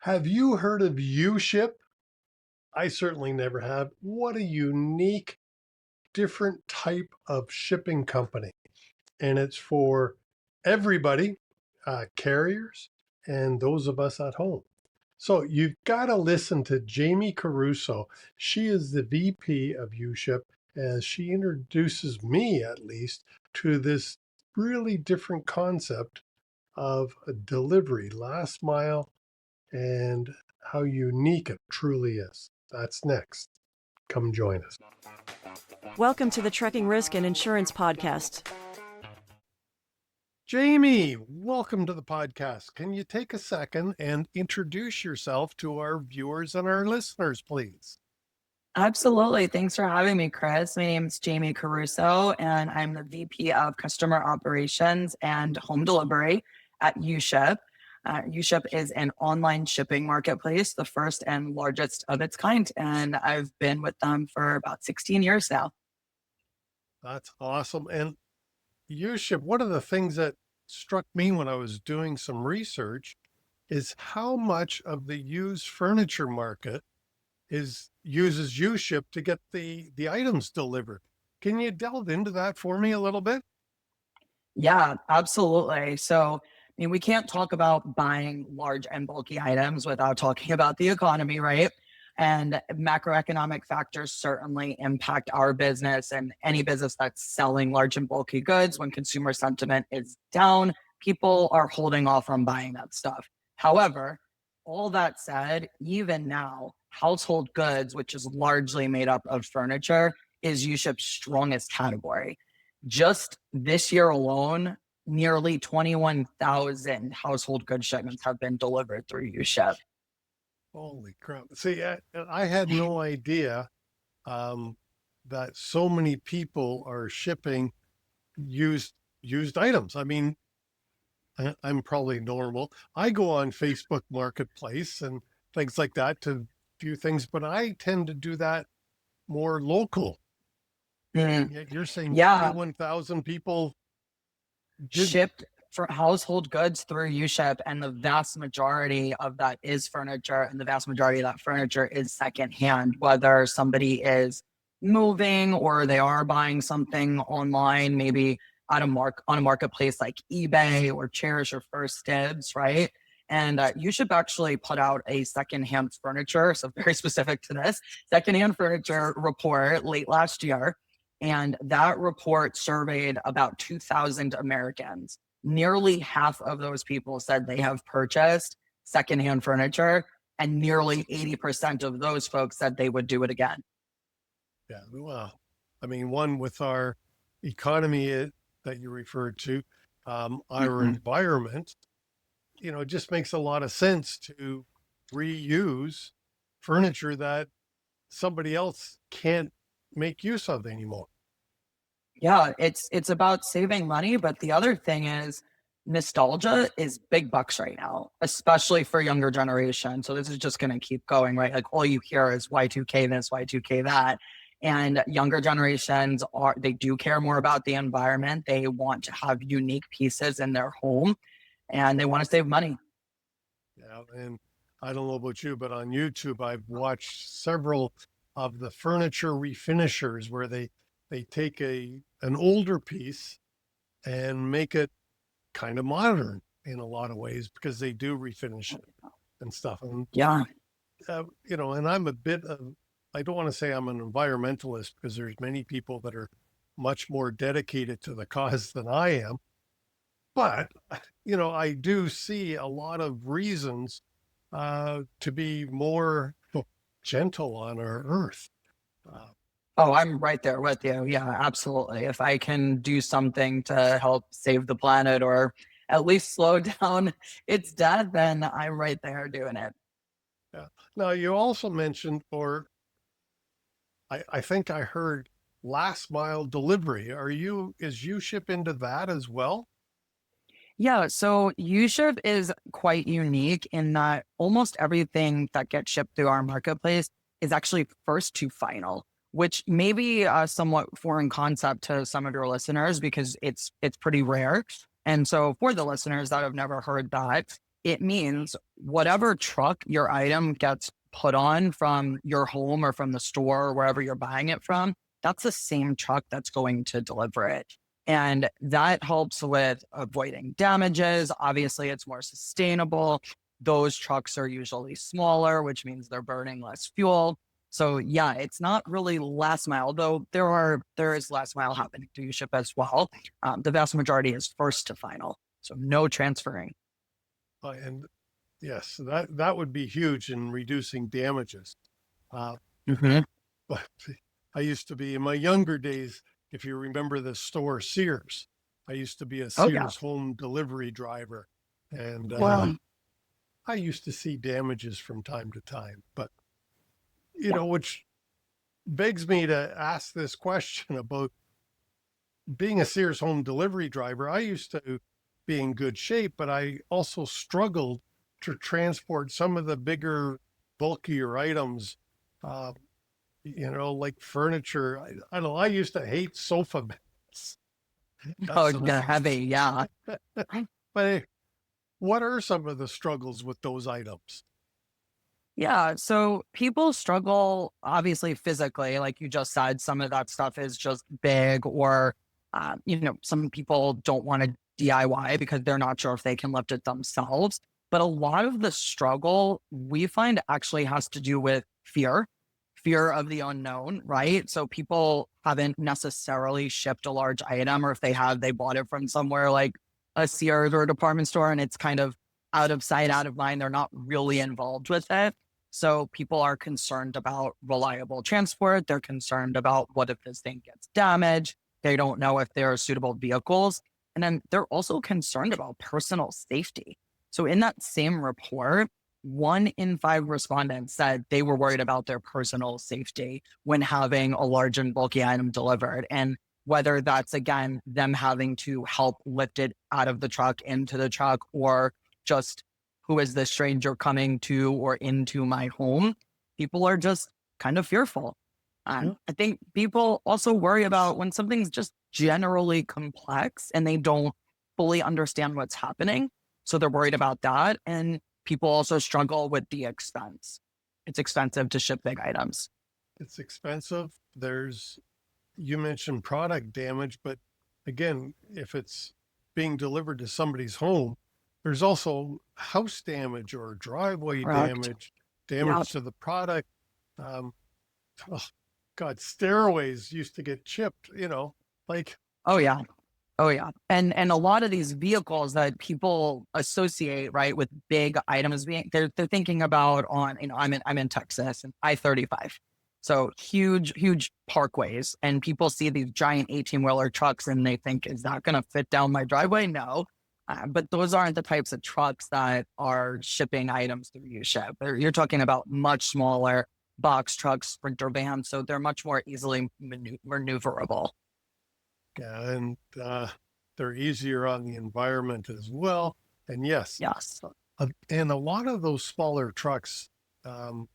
Have you heard of uShip? I certainly never have. What a unique, different type of shipping company. And it's for everybody, carriers, and those of us at home. So you've got to listen to Jami Caruso. She is the VP of uShip as she introduces me, at least, to this really different concept of a delivery, last mile, and how unique it truly is. That's next. Come join us. Welcome to the Trucking Risk and Insurance Podcast. Jami, welcome to the podcast. Can you take a second and introduce yourself to our viewers and our listeners, please? Absolutely. Thanks for having me, Chris. My name is Jami Caruso, and I'm the VP of Customer Operations and Home Delivery at uShip. uShip is an online shipping marketplace, the first and largest of its kind, and I've been with them for about 16 years now. That's awesome. And uShip, one of the things that struck me when I was doing some research is how much of the used furniture market uses uShip to get the items delivered. Can you delve into that for me a little bit? Yeah, absolutely. So, we can't talk about buying large and bulky items without talking about the economy, right? And macroeconomic factors certainly impact our business and any business that's selling large and bulky goods. When consumer sentiment is down, people are holding off on buying that stuff. However, all that said, even now, household goods, which is largely made up of furniture, is uShip's strongest category. Just this year alone, nearly 21,000 household goods shipments have been delivered through uShip. Holy crap. See, I had no idea that so many people are shipping used items. I mean, I'm probably normal. I go on Facebook Marketplace and things like that to view things, but I tend to do that more local. Mm, Yet you're saying yeah, 21,000 people did. shipped for household goods through uShip, and the vast majority of that is furniture, and the vast majority of that furniture is secondhand, whether somebody is moving or they are buying something online, maybe on a marketplace like eBay or Cherish or First Dibs, right? And uShip actually put out a secondhand furniture, so very specific to this secondhand furniture report late last year. And that report surveyed about 2,000 Americans. Nearly half of those people said they have purchased secondhand furniture, and nearly 80% of those folks said they would do it again. Yeah, well, I mean, one with our economy that you referred to, our Mhm. environment, it just makes a lot of sense to reuse furniture that somebody else can't make use of anymore. Yeah, it's about saving money, but the other thing is nostalgia is big bucks right now, especially for younger generation. So this is just going to keep going, right? Like all you hear is Y2K this, Y2K that. And younger generations they do care more about the environment. They want to have unique pieces in their home and they want to save money. Yeah, and I don't know about you, but on YouTube, I've watched several of the furniture refinishers where they take an older piece and make it kind of modern in a lot of ways because they do refinish it and stuff. And Yeah. and I'm a bit of, I don't want to say I'm an environmentalist because there's many people that are much more dedicated to the cause than I am. But, I do see a lot of reasons to be more gentle on our earth. Uh, Oh, I'm right there with you. Yeah, absolutely. If I can do something to help save the planet or at least slow down its death, then I'm right there doing it. yeah. Now, you also mentioned, or I think I heard last mile delivery. Is you ship into that as well? Yeah, so uShip is quite unique in that almost everything that gets shipped through our marketplace is actually first to final, which may be a somewhat foreign concept to some of your listeners because it's pretty rare. And so for the listeners that have never heard that, it means whatever truck your item gets put on from your home or from the store or wherever you're buying it from, that's the same truck that's going to deliver it. And that helps with avoiding damages. Obviously, it's more sustainable. Those trucks are usually smaller, which means they're burning less fuel. So yeah, it's not really last mile, though there is last mile happening to uShip as well. The vast majority is first to final, so no transferring. And yes, that would be huge in reducing damages. Uh, Mhm. but I used to be in my younger days, if you remember the store Sears, I used to be a Oh yeah. Sears home delivery driver, and Well, I used to see damages from time to time. But yeah. which begs me to ask this question about being a Sears home delivery driver. I used to be in good shape, but I also struggled to transport some of the bigger, bulkier items, uh, like furniture. I don't know. I used to hate sofa beds. Oh, That's it's gonna have a yeah. but hey, what are some of the struggles with those items? Yeah, so people struggle obviously physically, like you just said, some of that stuff is just big, or some people don't want to DIY because they're not sure if they can lift it themselves. But a lot of the struggle we find actually has to do with fear of the unknown, right? So people haven't necessarily shipped a large item, or if they have, they bought it from somewhere like a Sears or a department store, and it's kind of out of sight, out of mind. They're not really involved with it. So people are concerned about reliable transport. They're concerned about what if this thing gets damaged. They don't know if there are suitable vehicles. And then they're also concerned about personal safety. So in that same report, 1 in 5 respondents said they were worried about their personal safety when having a large and bulky item delivered. And whether that's, again, them having to help lift it out of the truck into the truck, or just who is this stranger coming to or into my home? People are just kind of fearful. Yeah, I think people also worry about when something's just generally complex and they don't fully understand what's happening. So they're worried about that. And people also struggle with the expense. It's expensive to ship big items. it's expensive. You mentioned product damage, but again, if it's being delivered to somebody's home, there's also house damage or driveway Correct. damage Yep. to the product. Um, oh, God, stairways used to get chipped, like, Oh yeah. Oh yeah. And a lot of these vehicles that people associate, right, with big items being, they're thinking about on, I'm in Texas and I-35. So huge parkways, and people see these giant 18-wheeler trucks and they think, is that going to fit down my driveway? No. But those aren't the types of trucks that are shipping items through uShip. You're talking about much smaller box trucks, Sprinter vans. So they're much more easily maneuverable. yeah, and they're easier on the environment as well. And yes, Yes. and a lot of those smaller trucks,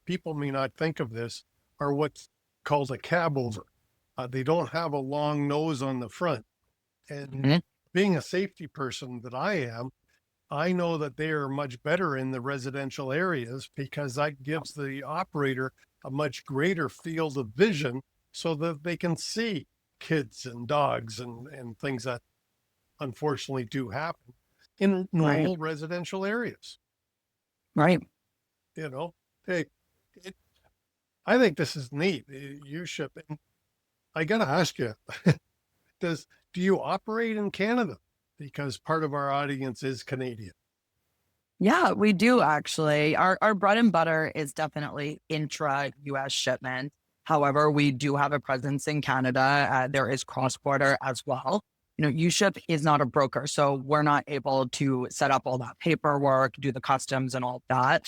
people may not think of this, are what's called a cab over. They don't have a long nose on the front. And Mhm. being a safety person that I am, I know that they are much better in the residential areas because that gives the operator a much greater field of vision so that they can see kids and dogs and things that unfortunately do happen in Right. normal residential areas. Right. You know, hey, it, I think this is neat. You ship, and I got to ask you, do you operate in Canada? Because part of our audience is Canadian. Yeah, we do actually. Our bread and butter is definitely intra US shipment. However, we do have a presence in Canada. There is cross border as well. uShip is not a broker, so we're not able to set up all that paperwork, do the customs and all that.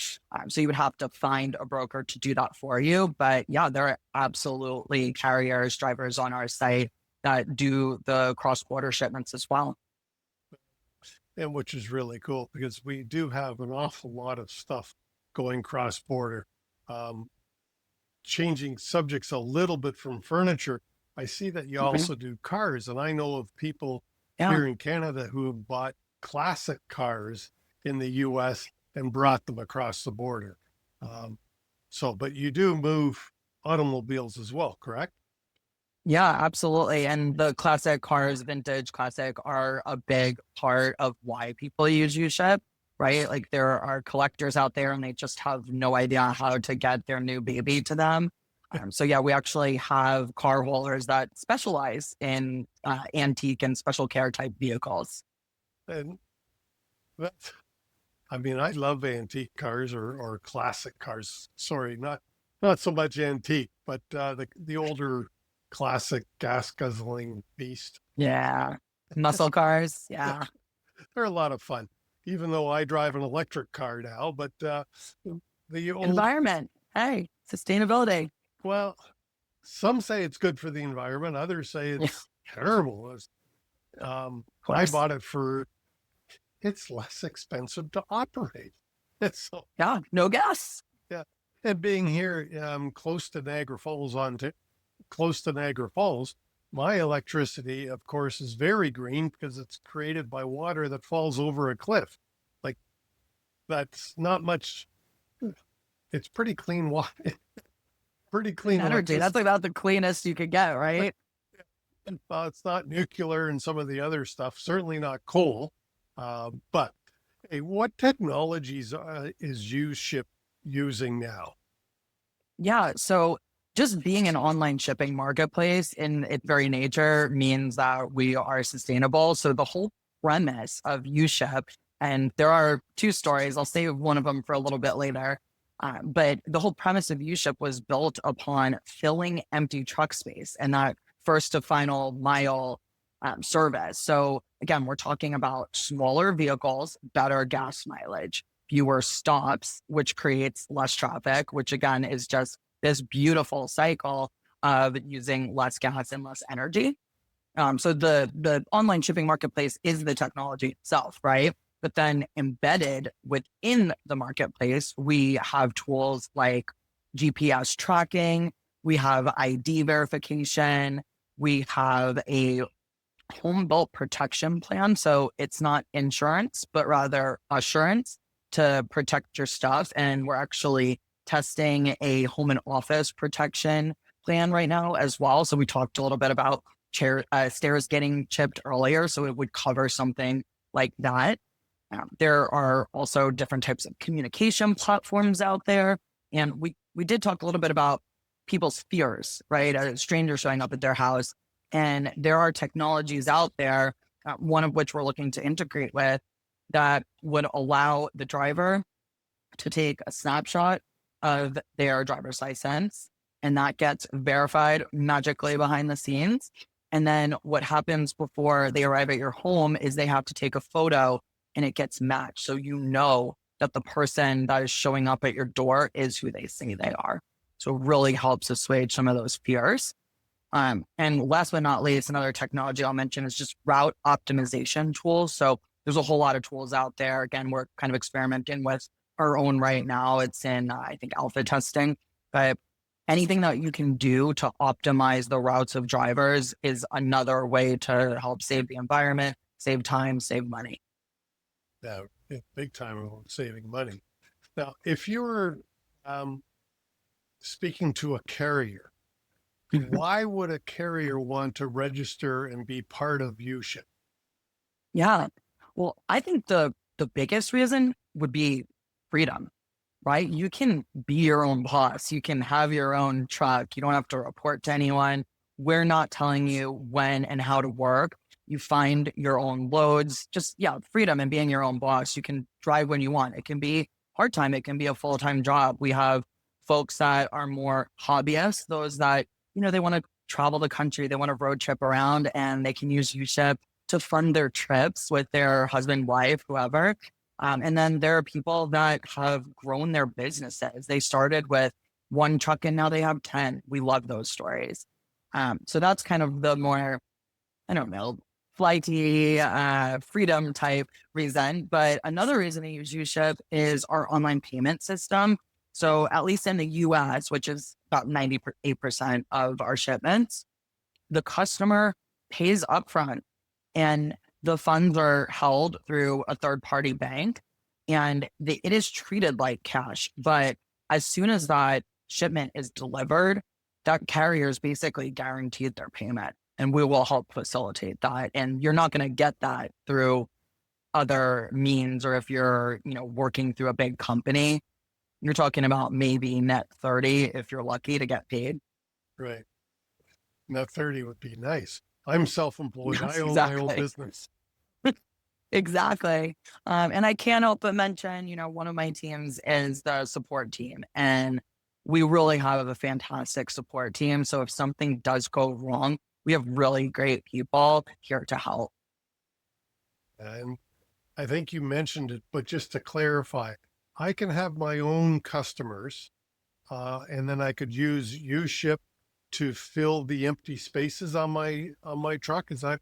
So you would have to find a broker to do that for you. But yeah, there are absolutely carriers, drivers on our site that do the cross border shipments as well. And which is really cool because we do have an awful lot of stuff going cross border. Um, Changing subjects a little bit from furniture, I see that you Mhm. also do cars, and I know of people Yeah. here in Canada who have bought classic cars in the US and brought them across the border. But you do move automobiles as well, correct? Yeah, absolutely. And the classic cars, vintage classic, are a big part of why people use uShip, right? Like there are collectors out there and they just have no idea how to get their new baby to them. So yeah, we actually have car haulers that specialize in antique and special care type vehicles. And that's, I mean, I love antique cars or classic cars. Sorry, not so much antique, but the older classic gas guzzling beast. Yeah. Muscle cars. Yeah, Yeah. they're a lot of fun. Even though I drive an electric car now, but the old Environment. Hey, sustainability. well, some say it's good for the environment. Others say Yeah, it's terrible. of I course. bought it for it's less expensive to operate. So Yeah. No gas. yeah, and being here close to Niagara Falls, close to Niagara Falls, my electricity, of course, is very green because it's created by water that falls over a cliff. Like that's not much. It's pretty clean water, pretty Clean clean energy. That's electricity. about the cleanest you could get, right? It's not nuclear and some of the other stuff. Certainly not coal. But hey, what technologies is uShip using now? Yeah. So just being an online shipping marketplace in its very nature means that we are sustainable. So the whole premise of uShip, and there are two stories, I'll save one of them for a little bit later. But the whole premise of uShip was built upon filling empty truck space and that first to final mile service. So again, we're talking about smaller vehicles, better gas mileage, fewer stops, which creates less traffic, which again is just this beautiful cycle of using less gas and less energy. So the online shipping marketplace is the technology itself, right? But then embedded within the marketplace, we have tools like GPS tracking, we have ID verification, we have a home built protection plan. So it's not insurance, but rather assurance to protect your stuff. And we're actually testing a home and office protection plan right now as well. So we talked a little bit about stairs getting chipped earlier. So it would cover something like that. There are also different types of communication platforms out there. And we did talk a little bit about people's fears, right? A stranger showing up at their house. And there are technologies out there, one of which we're looking to integrate with, that would allow the driver to take a snapshot of their driver's license, and that gets verified magically behind the scenes. And then what happens before they arrive at your home is they have to take a photo and it gets matched. So you know that the person that is showing up at your door is who they say they are. So it really helps assuage some of those fears. And last but not least, another technology I'll mention is just route optimization tools. So there's a whole lot of tools out there. Again, we're kind of experimenting with our own right now. It's in, I think, alpha testing. But anything that you can do to optimize the routes of drivers is another way to help save the environment, save time, save money. Yeah, big time on saving money. Now, if you were speaking to a carrier, why would a carrier want to register and be part of uShip? Yeah. Well, I think the biggest reason would be freedom, right? You can be your own boss. You can have your own truck. You don't have to report to anyone. We're not telling you when and how to work. You find your own loads, just, yeah, freedom and being your own boss. You can drive when you want. It can be part-time. It can be a full-time job. We have folks that are more hobbyists, those that, they want to travel the country. They want to road trip around and they can use uShip to fund their trips with their husband, wife, whoever. And then there are people that have grown their businesses. They started with one truck and now they have 10. We love those stories. So that's kind of the more, I don't know, flighty, freedom type reason. But another reason to use uShip is our online payment system. So at least in the US, which is about 98% of our shipments, the customer pays upfront and the funds are held through a third party bank. and it is treated like cash. But as soon as that shipment is delivered, that carrier is basically guaranteed their payment, and we will help facilitate that. And you're not going to get that through other means, or if you're, working through a big company, you're talking about maybe net 30 if you're lucky to get paid. Right. Now 30 would be nice. I'm self-employed. Yes, I own my own exactly. business. Exactly. And I can't help but mention, one of my teams is the support team, and we really have a fantastic support team. So if something does go wrong, we have really great people here to help. And I think you mentioned it, but just to clarify, I can have my own customers, and then I could use uShip to fill the empty spaces on my truck. Is that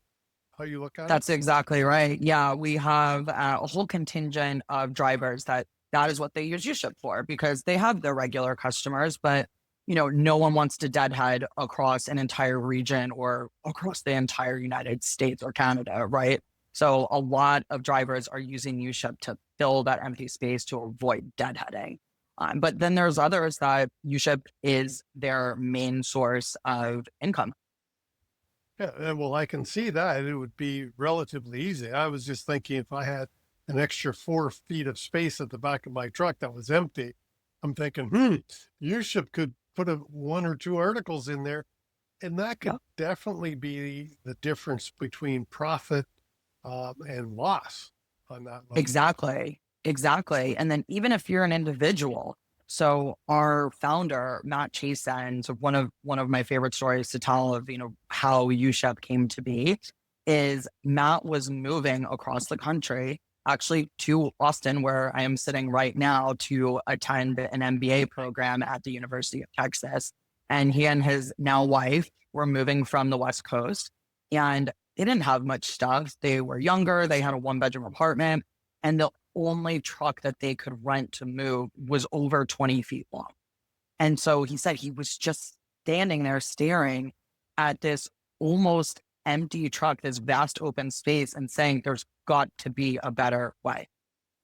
how you look at it? That's exactly right. Yeah, we have a whole contingent of drivers that is what they use uShip for, because they have their regular customers, but no one wants to deadhead across an entire region or across the entire United States or Canada, right? So a lot of drivers are using uShip to fill that empty space to avoid deadheading. But then there's others that uShip is their main source of income. Yeah, well, I can see that it would be relatively easy. I was just thinking if I had an extra 4 feet of space at the back of my truck that was empty, I'm thinking, uShip could put 1 or 2 articles in there, and that could definitely be the difference between profit and loss on that level. Exactly. And then even if you're an individual, so our founder, Matt Chasen, so one of my favorite stories to tell of, how uShip came to be is Matt was moving across the country, actually to Austin, where I am sitting right now, to attend an MBA program at the University of Texas. And he and his now wife were moving from the West Coast, and they didn't have much stuff. They were younger. They had a 1-bedroom apartment, and the only truck that they could rent to move was over 20 feet long. And so he said he was just standing there staring at this almost empty truck, this vast open space, and saying, there's got to be a better way.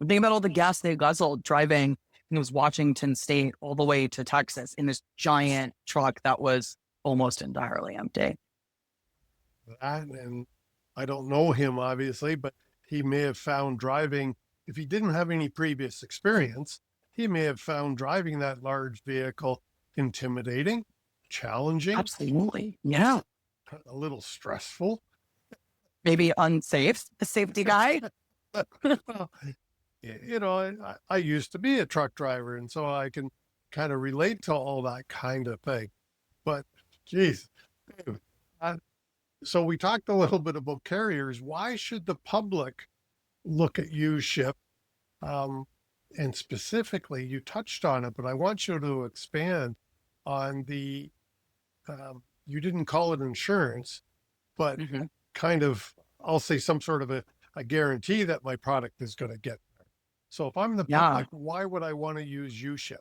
Think about all the gas they guzzled driving, it was Washington State all the way to Texas in this giant truck that was almost entirely empty. That, and I don't know him obviously, but he may have found driving, if he didn't have any previous experience, he may have found driving that large vehicle intimidating, challenging, Absolutely. Yeah. a little stressful. Maybe unsafe, the safety guy. Well, I used to be a truck driver, and so I can kind of relate to all that kind of thing. But geez, dude, so we talked a little bit about carriers. Why should the public look at uShip? And specifically, you touched on it, but I want you to expand on the, you didn't call it insurance, but kind of, I'll say some sort of a guarantee that my product is going to get there. So if I'm the public, why would I want to use uShip?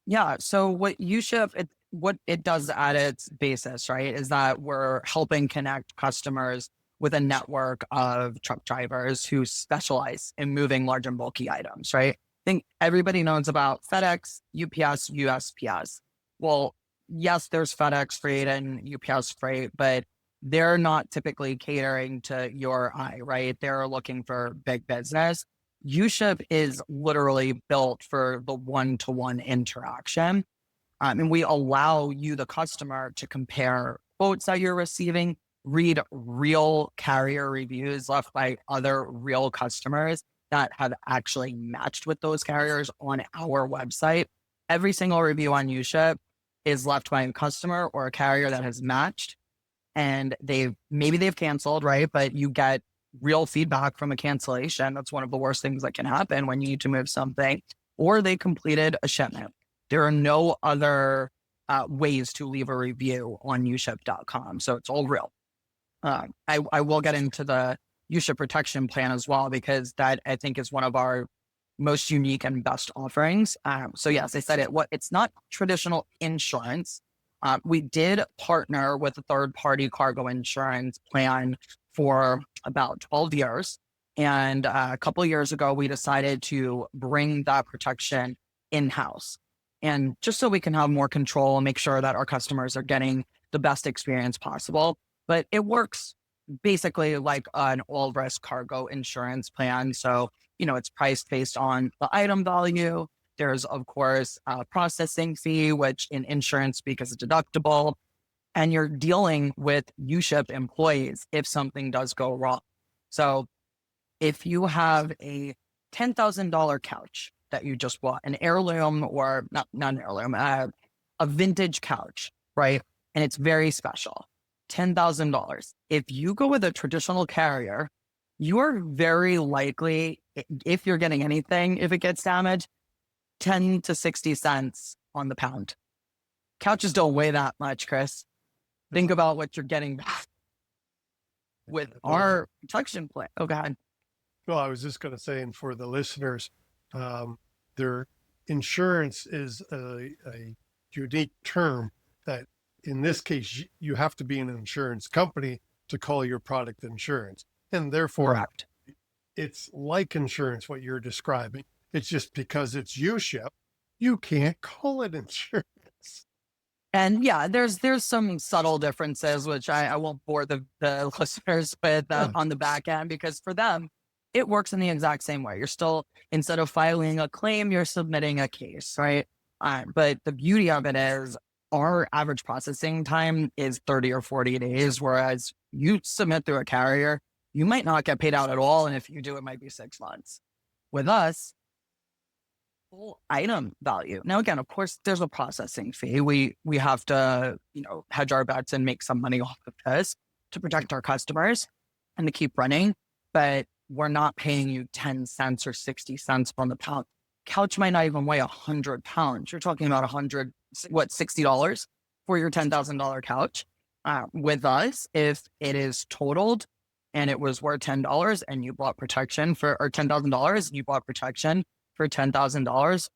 Yeah. So what uShip, what it does at its basis, right, is that we're helping connect customers with a network of truck drivers who specialize in moving large and bulky items, right? I think everybody knows about FedEx, UPS, USPS. Well, yes, there's FedEx freight and UPS freight, but they're not typically catering to your eye, right? They're looking for big business. uShip is literally built for the one-to-one interaction. And we allow you, the customer, to compare quotes that you're receiving, read real carrier reviews left by other real customers that have actually matched with those carriers on our website. Every single review on uShip is left by a customer or a carrier that has matched, and maybe they've canceled, right? But you get real feedback from a cancellation. That's one of the worst things that can happen when you need to move something, or they completed a shipment. There are no other ways to leave a review on uShip.com. So it's all real. I will get into the uShip protection plan as well, because that, I think, is one of our most unique and best offerings. So yes, I said it's not traditional insurance. We did partner with a third-party cargo insurance plan for about 12 years. And a couple of years ago, we decided to bring that protection in-house. And just so we can have more control and make sure that our customers are getting the best experience possible. But it works basically like an all risk cargo insurance plan. So, it's priced based on the item value. There's, of course, a processing fee, which in insurance speak is a deductible. And you're dealing with uShip employees if something does go wrong. So if you have a $10,000 couch that you just bought, an heirloom or not an heirloom, a vintage couch, right? And it's very special, $10,000. If you go with a traditional carrier, you are very likely, if you're getting anything, if it gets damaged, 10 to 60 cents on the pound. Couches don't weigh that much, Chris. Think about what you're getting back with our protection plan. Oh, God. Well, I was just going to say, and for the listeners, their insurance is a unique term that in this case, you have to be an insurance company to call your product insurance. And therefore, Correct. It's like insurance, what you're describing. It's just because it's uShip, you can't call it insurance. And yeah, there's some subtle differences, which I won't bore the listeners with on the back end, because for them, it works in the exact same way. You're still, instead of filing a claim, you're submitting a case, right? But the beauty of it is our average processing time is 30 or 40 days, whereas you submit through a carrier, you might not get paid out at all. And if you do, it might be 6 months. With us, full item value. Now, again, of course, there's a processing fee. We have to, hedge our bets and make some money off of this to protect our customers and to keep running. But we're not paying you 10 cents or 60 cents on the pound. Couch might not even weigh 100 pounds. You're talking about $60 for your $10,000 couch. With us, if it is totaled and it was worth $10 and you bought protection or $10,000 and you bought protection for $10,000,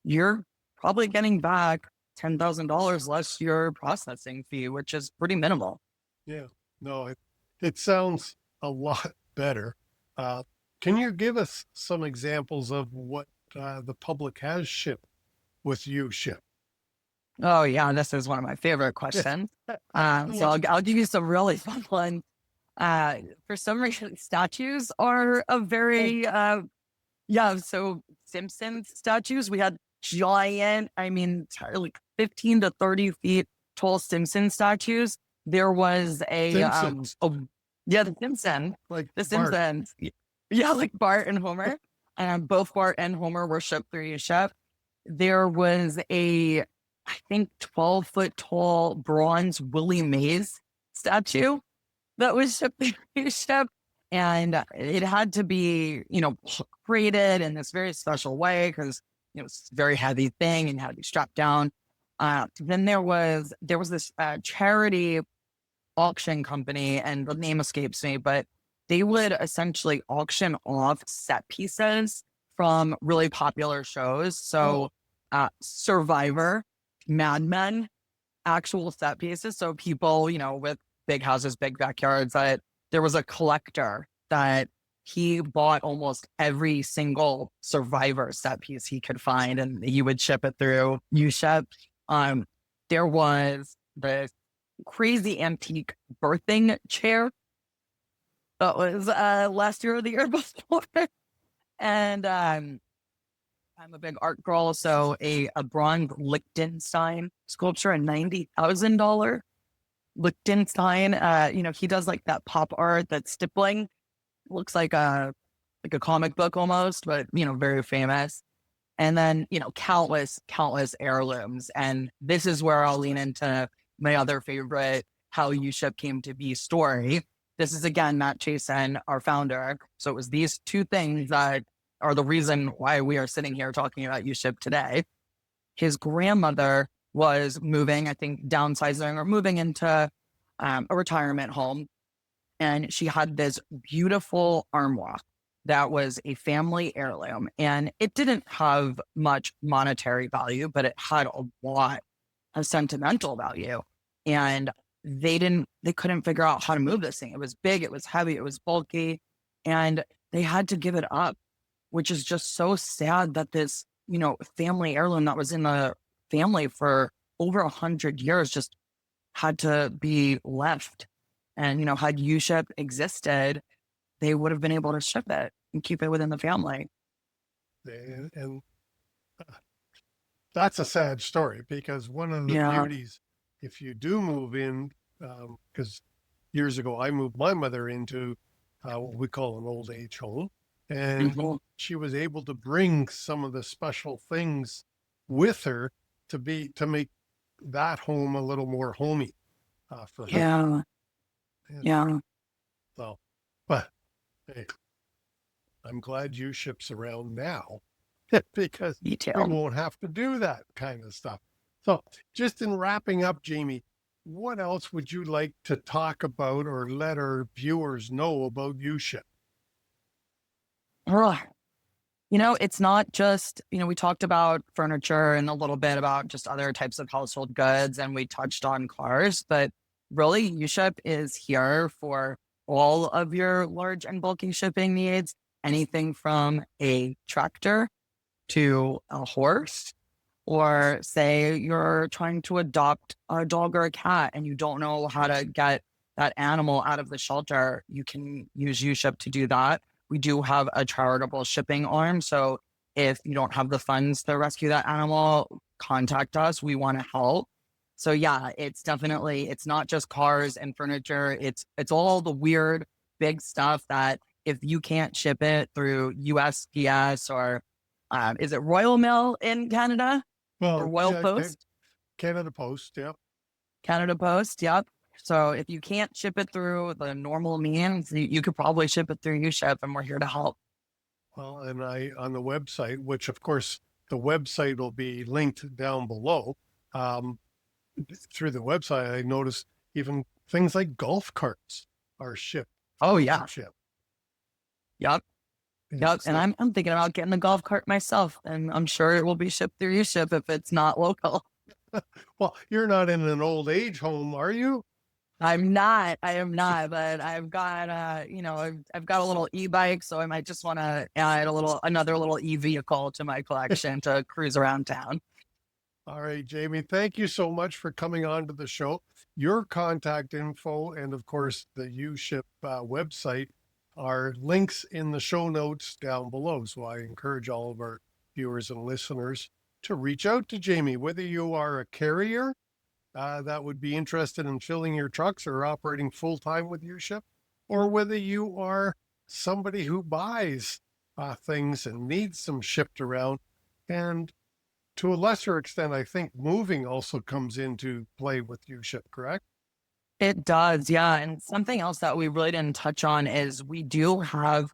you're probably getting back $10,000 less your processing fee, which is pretty minimal. Yeah, no, it sounds a lot better. Can you give us some examples of what the public has shipped with uShip? Oh yeah, this is one of my favorite questions. So I'll give you some really fun ones. For some reason, statues are a very so Simpsons statues. We had giant, like 15 to 30 feet tall Simpson statues. There was the Simpsons, like the Simpsons. Yeah, like Bart and Homer. Both Bart and Homer were shipped through uShip. There was I think 12-foot tall bronze Willie Mays statue that was shipped through uShip. And it had to be, created in this very special way because it's a very heavy thing and had to be strapped down. Then there was this charity auction company, and the name escapes me, but they would essentially auction off set pieces from really popular shows. So Survivor, Mad Men, actual set pieces. So people, with big houses, big backyards, there was a collector that he bought almost every single Survivor set piece he could find, and he would ship it through uShip. There was the crazy antique birthing chair that was last year or the year before. And I'm a big art girl, so a bronze Liechtenstein sculpture, a $90,000 Liechtenstein. He does like that pop art that's stippling. Looks like a comic book almost, but very famous. And then, countless heirlooms. And this is where I'll lean into my other favorite how uShip came to be story. This is again Matt Chasen, our founder. So it was these two things that are the reason why we are sitting here talking about uShip today. His grandmother was moving, I think downsizing or moving into a retirement home. And she had this beautiful armoire that was a family heirloom. And it didn't have much monetary value, but it had a lot of sentimental value. And they couldn't figure out how to move this thing. It was big, it was heavy, it was bulky. And they had to give it up, which is just so sad that this, family heirloom that was in the family for over 100 years just had to be left. And, had uShip existed, they would have been able to ship it and keep it within the family. And that's a sad story, because one of the Yeah. beauties, if you do move in, because years ago I moved my mother into what we call an old age home, and Mhm. she was able to bring some of the special things with her to make that home a little more homey for her. Yeah. And Yeah. so, but hey, I'm glad uShip's around now because we Detailed. won't have to do that kind of stuff. So, just in wrapping up, Jamie, what else would you like to talk about or let our viewers know about uShip? Ugh. It's not just, we talked about furniture and a little bit about just other types of household goods, and we touched on cars, but really, uShip is here for all of your large and bulky shipping needs. Anything from a tractor to a horse, or say you're trying to adopt a dog or a cat and you don't know how to get that animal out of the shelter, you can use uShip to do that. We do have a charitable shipping arm. So if you don't have the funds to rescue that animal, contact us. We want to help. So yeah, it's not just cars and furniture. It's all the weird big stuff that if you can't ship it through USPS or is it Royal Mail in Canada or Well, Royal yeah, Post? Canada Post, yeah. Canada Post, yep. So if you can't ship it through the normal means, you could probably ship it through uShip, and we're here to help. Well, and I on the website, which of course the website will be linked down below. Um, Through the website, I noticed even things like golf carts are shipped Oh through yeah, uShip. yep, Yeah, yep. And so, I'm thinking about getting the golf cart myself, and I'm sure it will be shipped through uShip if it's not local. well, you're not in an old age home, are you? I'm not. I am not, but I've got I've got a little e-bike, so I might just want to add another little e-vehicle to my collection to cruise around town. All right, Jamie, thank you so much for coming on to the show. Your contact info and, of course, the uShip website are links in the show notes down below. So I encourage all of our viewers and listeners to reach out to Jamie, whether you are a carrier that would be interested in filling your trucks or operating full time with uShip, or whether you are somebody who buys things and needs them shipped around. And to a lesser extent, I think moving also comes into play with uShip, correct? It does, yeah. And something else that we really didn't touch on is we do have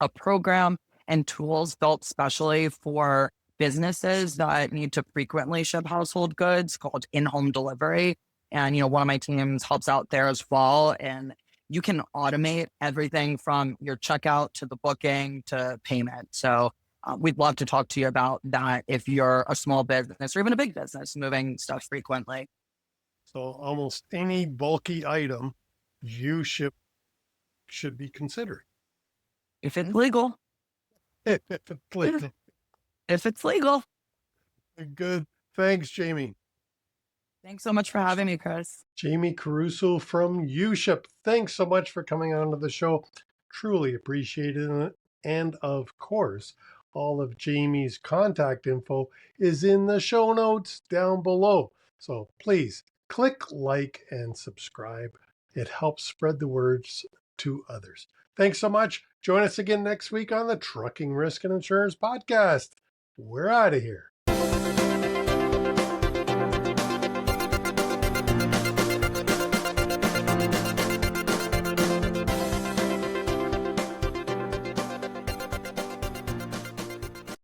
a program and tools built specially for businesses that need to frequently ship household goods called in-home delivery. And, one of my teams helps out there as well. And you can automate everything from your checkout to the booking to payment. So we'd love to talk to you about that if you're a small business or even a big business moving stuff frequently. So almost any bulky item uShip should be considered. If it's legal, If it's legal. if it's legal. Good. Thanks, Jamie. Thanks so much for having me, Chris. Jami Caruso from uShip. Thanks so much for coming on to the show. Truly appreciated it. And of course, all of Jamie's contact info is in the show notes down below. So please click like and subscribe. It helps spread the words to others. Thanks so much. Join us again next week on the Trucking Risk and Insurance Podcast. We're out of here.